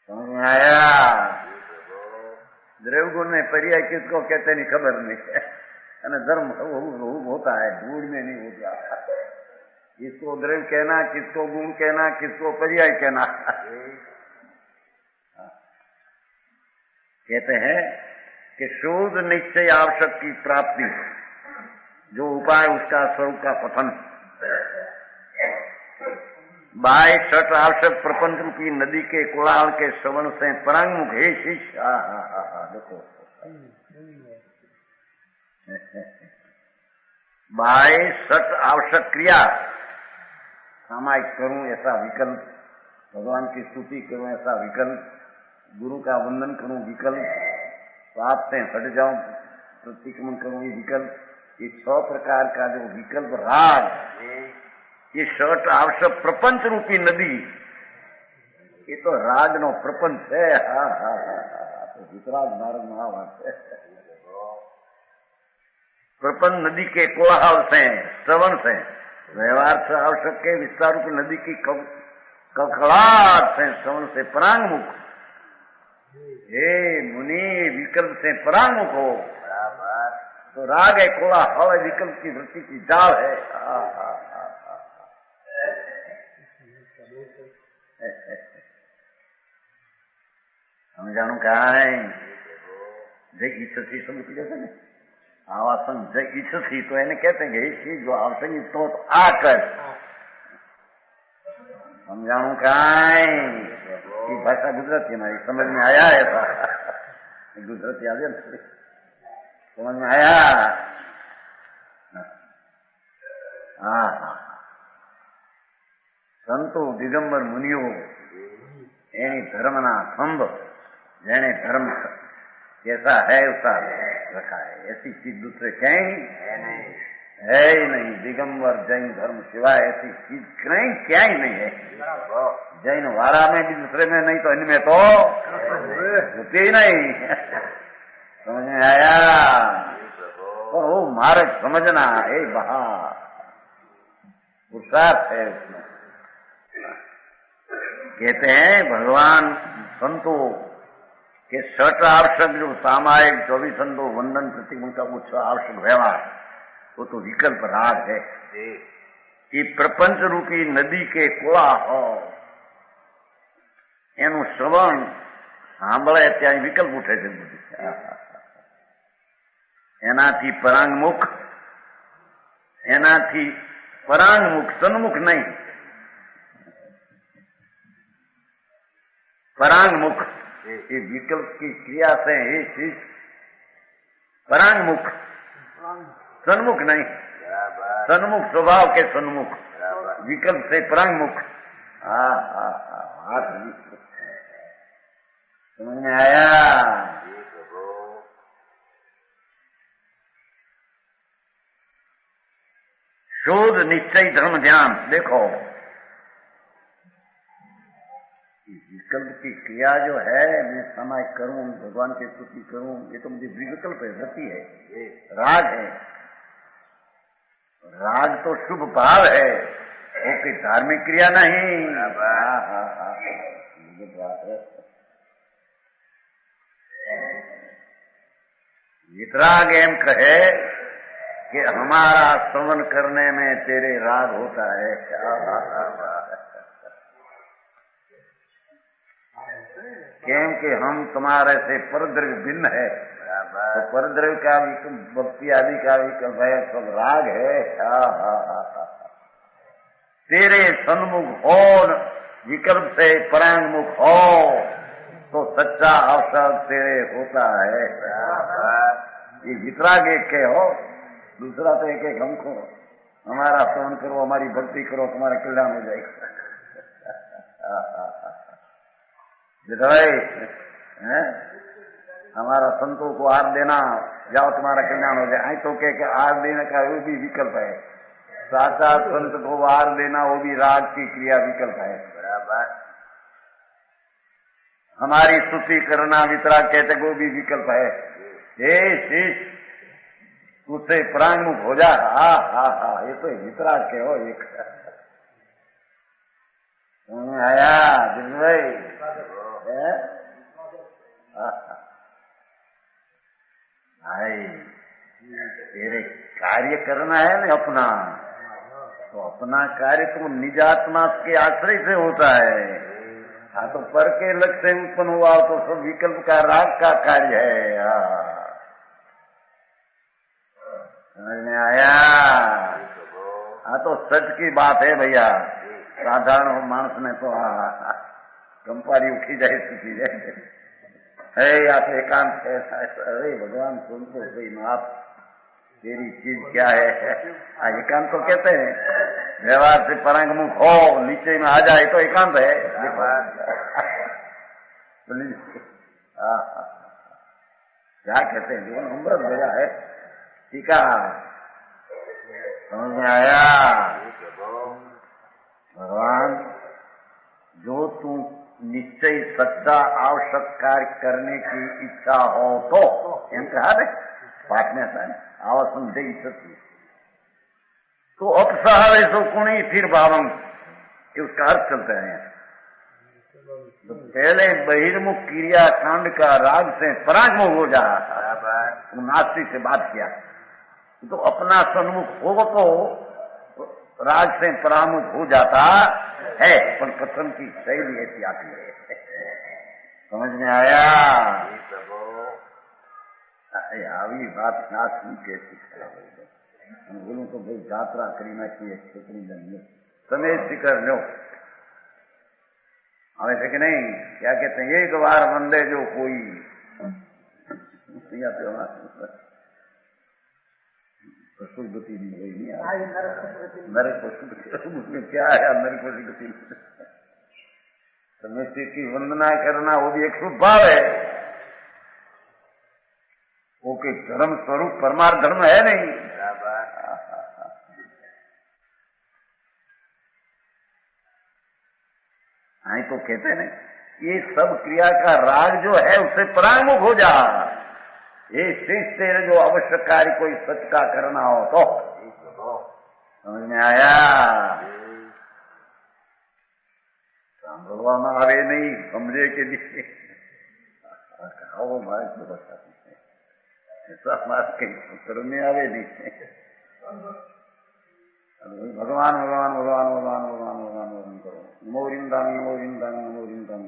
समझ में आया? द्रव्य गुण में पर्याय किसको कहते नहीं खबर नहीं है, धर्म होता है, गुण में नहीं होता। किसको द्रव्य कहना, किसको गुण कहना, किसको पर्याय कहना। कहते हैं कि शोध निश्चय आवश्यक की प्राप्ति, जो उपाय उसका स्वरूप का पठन, बाय छठ आवश्यक प्रपंच रूपी नदी के कोलाहल के श्रवण से परांगमुख हे शिष्य। देखो बाय छठ आवश्यक क्रिया, सामायिक करूं ऐसा विकल्प, भगवान की स्तुति करूं ऐसा विकल्प, गुरु का वंदन करूं विकल्प, पाप से हट जाऊं प्रतिक्रमण करूं ये विकल्प, ये 6 प्रकार का जो विकल्प राग, ये षट आवश्यक प्रपंच रूपी नदी, ये तो राग नो प्रपंच है। हाँ हाँ हाँ, तो वितराग मार्ग महावात है। प्रपंच नदी के कोलाहल से, श्रवण से, व्यवहार से आवश्यक के विस्तार रूपी नदी की कलकलाट से, श्रवण से परांगमुख, हे मुनि विकल्प से परांगमुख हो। तो राग है कोलाहल, विकल्प की वृत्ति की जाल है। समझाणु कहा है जय ઈચ્છથી શબ્દ કીધો છે ને, આવા સંગ જય ઈચ્છથી, તો એને કહેते हैं कि जो आवश्यक तो आकर समझाणु कहा है कि भाषा गुजराती हमारी समझ में आया है, गुजराती आ गया समझ में आया। हाँ संतो दिगंबर मुनियो एनी धर्मना खंभ, जेने धर्म जैसा है उसका रखा है, ऐसी चीज दूसरे कहीं है ही नहीं। दिगंबर जैन धर्म सिवाय ऐसी चीज कहीं क्या ही नहीं है। जैन वारा में भी दूसरे में नहीं तो इनमें तो होते ही नहीं। समझ में आया? और वो मार्ग समझना है, बहा पुरुषार्थ है उसमें। कहते हैं भगवान संतों के षट आवश्यक जो सामायिक 24 संतों वंदन प्रतिक्रमण का वो आवश्यक व्यवहार, वो तो विकल्प राग है। ये प्रपंच रूपी नदी के कोलाहल एनु श्रवण सांभळे त्यां विकल्प उठे છે। એનાથી પરાંગમુખ, એનાથી પરાંગમુખ, સન્મુખ નહીં, परांगमुख, ये विकल्प की क्रिया से ही चीज परांगमुख, सन्मुख नहीं, सन्मुख स्वभाव के सन्मुख, विकल्प से परांगमुख। हाथ समझ में आया? शोध निश्चय धर्म ध्यान। देखो विकल्प की क्रिया जो है, मैं समय करूं, भगवान की स्तुति करूं, ये तो मुझे विकल्प है, वृत्ति है, राग है। राग तो शुभ भाव है, वो कोई धार्मिक क्रिया नहीं। वितराग एम कहे कि हमारा श्रवण करने में तेरे राग होता है। क्योंकि हम तुम्हारे से परद्रव्य भिन्न है, तो परद्रव्य का भी भक्ति आदि का भी सब राग है। तेरे सन्मुख हो विकल्प से परांगमुख हो तो सच्चा अवसर तेरे होता है। ये वितराग एक के हो, दूसरा तो एक एक हमको हमारा सेवन करो, हमारी भक्ति करो, तुम्हारा कल्याण हो जाएगा। हमारा संतों को आर देना, जाओ तुम्हारा कल्याण हो जाए, तो क्या आर देने का वो भी विकल्प है। साक्षात संत को आर देना वो भी राग की क्रिया विकल्प है। बराबर। हमारी स्तुति करना वितराग कहते वो भी विकल्प है। हे शिष्य उससे प्रांगमुख हो जा। ये तो वितराग के हो। एक आया दिल भाई, तेरे कार्य करना है ना अपना, तो अपना कार्य तो निजात्मा के आश्रय से होता है। हाँ तो पर के लक्ष्य से उत्पन्न हुआ तो सब विकल्प का राग का कार्य है। समझ में आया? हाँ तो सच की बात है भैया। साधारण मानस में तो कंपारी उठी जाए सुखी जाए है या तो एकांत ऐसा। अरे भगवान सुनते भाई आप तेरी चीज क्या है? एकांत तो कहते हैं व्यवहार से परांगमुख हो, नीचे में आ जाए तो एकांत है। क्या कहते हैं जीवन अमृत भरा है। ठीक है, समझ में आया? भगवान जो तू निश्चय सच्चा आवश्यक कार्य करने की इच्छा हो तो कहा पाठ में था आवासन दे सत्य तो अपसहारे सो कुणी फिर भावम, उसका अर्थ चलते हैं। तो पहले बहिर्मुख क्रिया कांड का राग से परागमुख हो जा, नास्ती से बात किया तो अपना सन्मुख हो तो राग से परामुख हो जाता है, पर कथन की शैली ऐसी आती है। समझ में आया? આવી વાત ના શું કે બોલું તો ભાઈ જાત્રા કરી નાખીએ છોકરી તમે સ્વીકાર લો આવે છે કે નહીં? क्या कहते हैं एक बार वंदे जो कोई पशुगति नहीं हुई, नहीं नरक पशुगति उसमें क्या है? नरक पशुगति समय की वंदना करना वो भी एक शुभ भाव है। वो के धर्म स्वरूप परमार्थ धर्म है नहीं। हाँ तो कहते हैं ये सब क्रिया का राग जो है उससे परांगमुख हो जा। ये शेष तेरे जो आवश्यक कार्य कोई सच का करना हो तो समझ में आया? भगवान आवे नहीं समझे के लिए मारे तो बताते ऐसा हमारे कहीं सूत्र में आवे नहीं। भगवान भगवान भगवान भगवान भगवान भगवान भगवान करो। नमोरिंदांग नमोरिंदांग नमोरिंदांग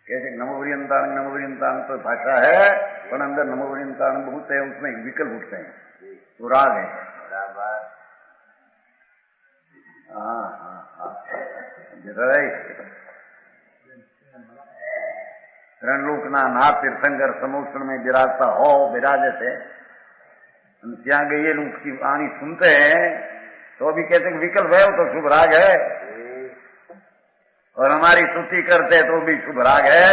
कैसे नमोरियंतांग नमोरियंतांग तो भाषा है, पर अंदर नमोरियंतांग बहुत है, उसमें विकल्प उठते हैं तो राग है। रणलोकना नाथ तीर्थंकर समुद्र में विराजता हो विराजे थे, ત્યાં गए लोग की वाणी सुनते हैं तो भी कहते हैं विकल्प है वो तो शुभ राग है, और हमारी स्तुति करते हैं तो भी शुभ राग है।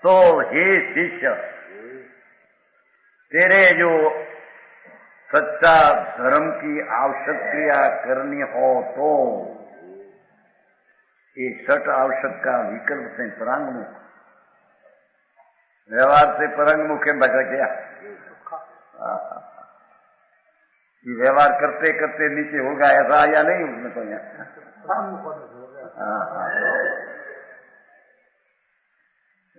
तो हे शिष्य तेरे जो सच्चा धर्म की आवश्यक क्रिया करनी हो तो ये सठ आवश्यक का विकल्प से परांगमुख, व्यवहार से परांगमुख है बचा क्या? व्यवहार करते करते नीचे होगा ऐसा या नहीं? उसमें तो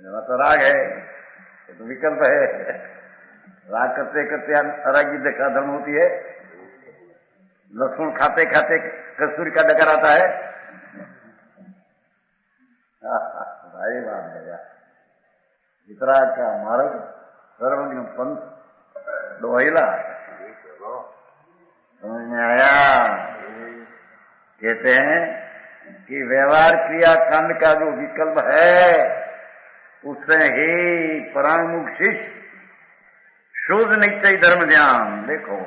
यहाँ तो राग है, तो विकल्प है। राग करते करते अरागी देखा धर्म होती है, लहसुन खाते खाते कस्तूरी का डकर आता है। भाई बात है वितराग का मार्ग सर्वज्ञ पंथ दोहिला। समझ में आया? कहते हैं कि व्यवहार क्रिया कांड का जो विकल्प है उससे ही परांगमुख शिष्य शुद्ध निश्चय धर्म ध्यान। देखो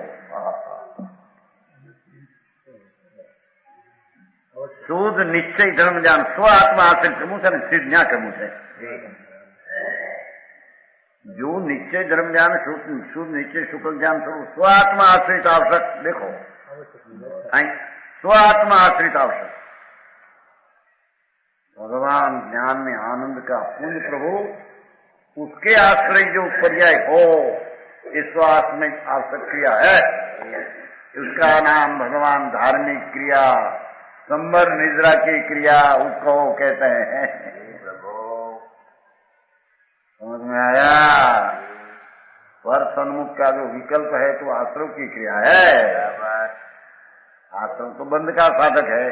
शुद्ध निश्चय धर्म ध्यान स्व आत्मा आश्रित करमू से सिद्ध करमू से जो निश्चय धर्म ध्यान शुद्ध निश्चय शुक्ल ध्यान स्व आत्मा आश्रित आवश्यक। देखो स्व आत्मा आश्रित आवश्यक भगवान ज्ञान में आनंद का पुण्य प्रभु उसके आश्रय जो पर्याय हो इस स्वास्थ्य में आवश्यक क्रिया है उसका नाम भगवान धार्मिक क्रिया संबर निद्रा की क्रिया उसको कहते हैं। समझ में आया? पर सन्मुख का जो विकल्प है तो आश्रम की क्रिया है। आश्रम तो बंद का साधक है।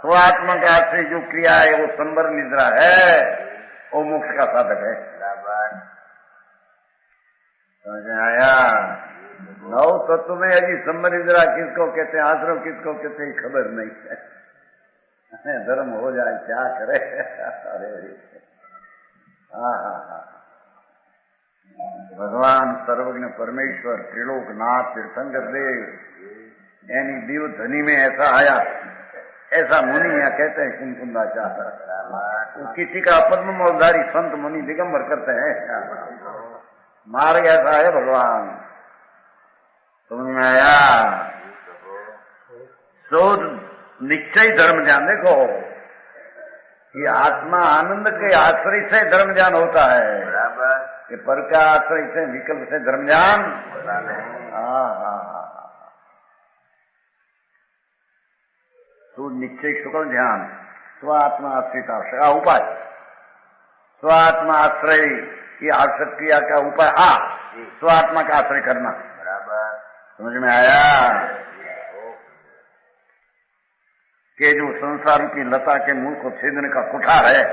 स्वात्मा का आश्रय जो क्रिया है वो संबर निद्रा है वो मोक्ष का साधक है। समझ में आया? नौ तत्व में अभी संबर निद्रा किसको कहते हैं आश्रम किसको कहते हैं खबर नहीं है। धर्म हो जाए क्या करे। अरे भगवान सर्वज्ञ परमेश्वर त्रिलोकनाथ तीर्थंकर देव यानी देव धनी में ऐसा आया ऐसा मुनि यहाँ कहते हैं कुंकुंदाचार्य किसी का पद्म मोलधारी संत मुनि दिगंबर करते हैं। मार्ग ऐसा है भगवान। समझ में आया? शोध निश्चय धर्म ध्यान। देखो ये आत्मा आनंद के आश्रय से धर्म ज्ञान होता है कि पर का आश्रय से विकल्प से धर्म ज्ञान। तो निश्चय शुक्ल ध्यान स्व आत्मा आश्रित आवश्यक उपाय स्व आत्मा आश्रय की आवश्यक क्रिया का उपाय स्व आत्मा का आश्रय करना। समझ में आया? कि जो संसार की लता के मूल को छेदने का कुठार है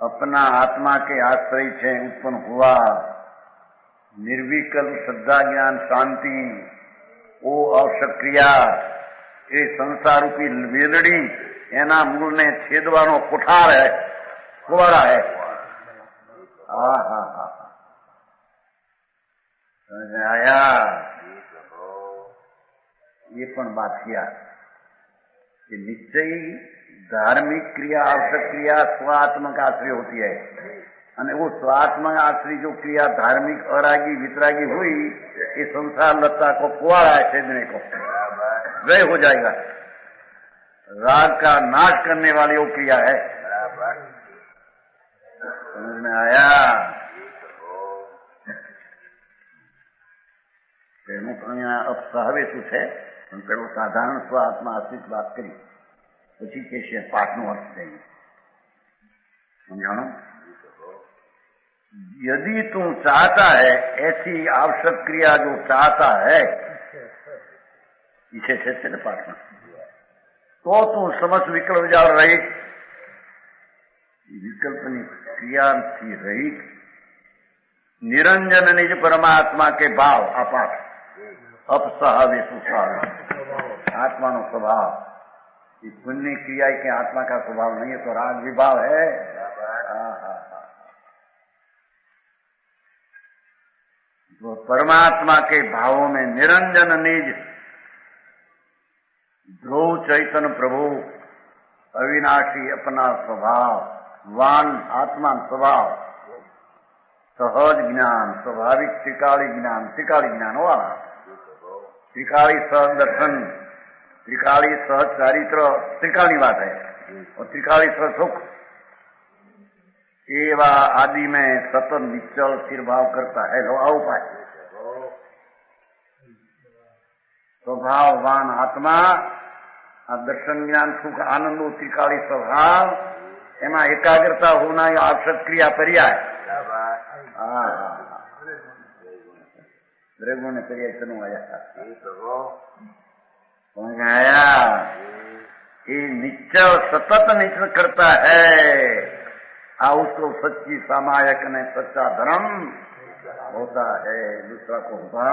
अपना आत्मा के आश्रय से उत्पन्न हुआ निर्विकल्प श्रद्धा ज्ञान शांति वो आवश्यक क्रिया એ સંસાર રૂપી વેલડી એના મૂળને છેદવાનો કુઠાર है कुवाड़ा है। समझ में आया? ये पण बात किया कि निश्चय धार्मिक क्रिया आवश्यक क्रिया स्वात्मक आश्रय होती है અને वो स्वात्मक आश्रय जो क्रिया धार्मिक अरागी वितरागी हुई ये संसार लता को कुवाड़ा है छेदने को वह हो जाएगा। राग का नाश करने वाली वो क्रिया है। समझ में आया? अब सहवे શું છે પણ પેલો સાધારણ સ્વ આત્મા આશ્રિત વાત કરી પછી કે છે પાઠનો અર્થ થઈને समझाना। यदि तू चाहता है ऐसी आवश्यक क्रिया जो चाहता है इसे से पाठ में तो तू समस्त विकल्प जाओ रही विकल्पनी क्रिया थी रही निरंजन निज परमात्मा के भाव अपाठ अपसहावे सुसाव आत्मा नो स्वभाव पुण्य क्रिया के आत्मा का स्वभाव नहीं है तो राग विभाव है। तो परमात्मा के भावों में निरंजन निज ध्रुव चैतन्य प्रभु अविनाशी अपना स्वभाव वान आत्मा स्वभाव सहज ज्ञान स्वाभाविक त्रिकाली ज्ञान वाला त्रिकाली सहज दर्शन त्रिकाली सहज चारित्र त्रिकाली बात है और त्रिकाली सहज सुख एवा आदि में सतत निश्चल स्थिर भाव करता है। लो आओ पाए स्वभाववान आत्मा दर्शन ज्ञान सुख आनंद त्रिकाली स्वभाव एमा एकाग्रता होना या आवश्यक क्रिया पर्याय। द्रव्यों ने फिर इतनों आया आया ये निश्चय सतत निश्चय करता है उसको सच्ची सामायक ने सच्चा धर्म होता है, दूसरा को होता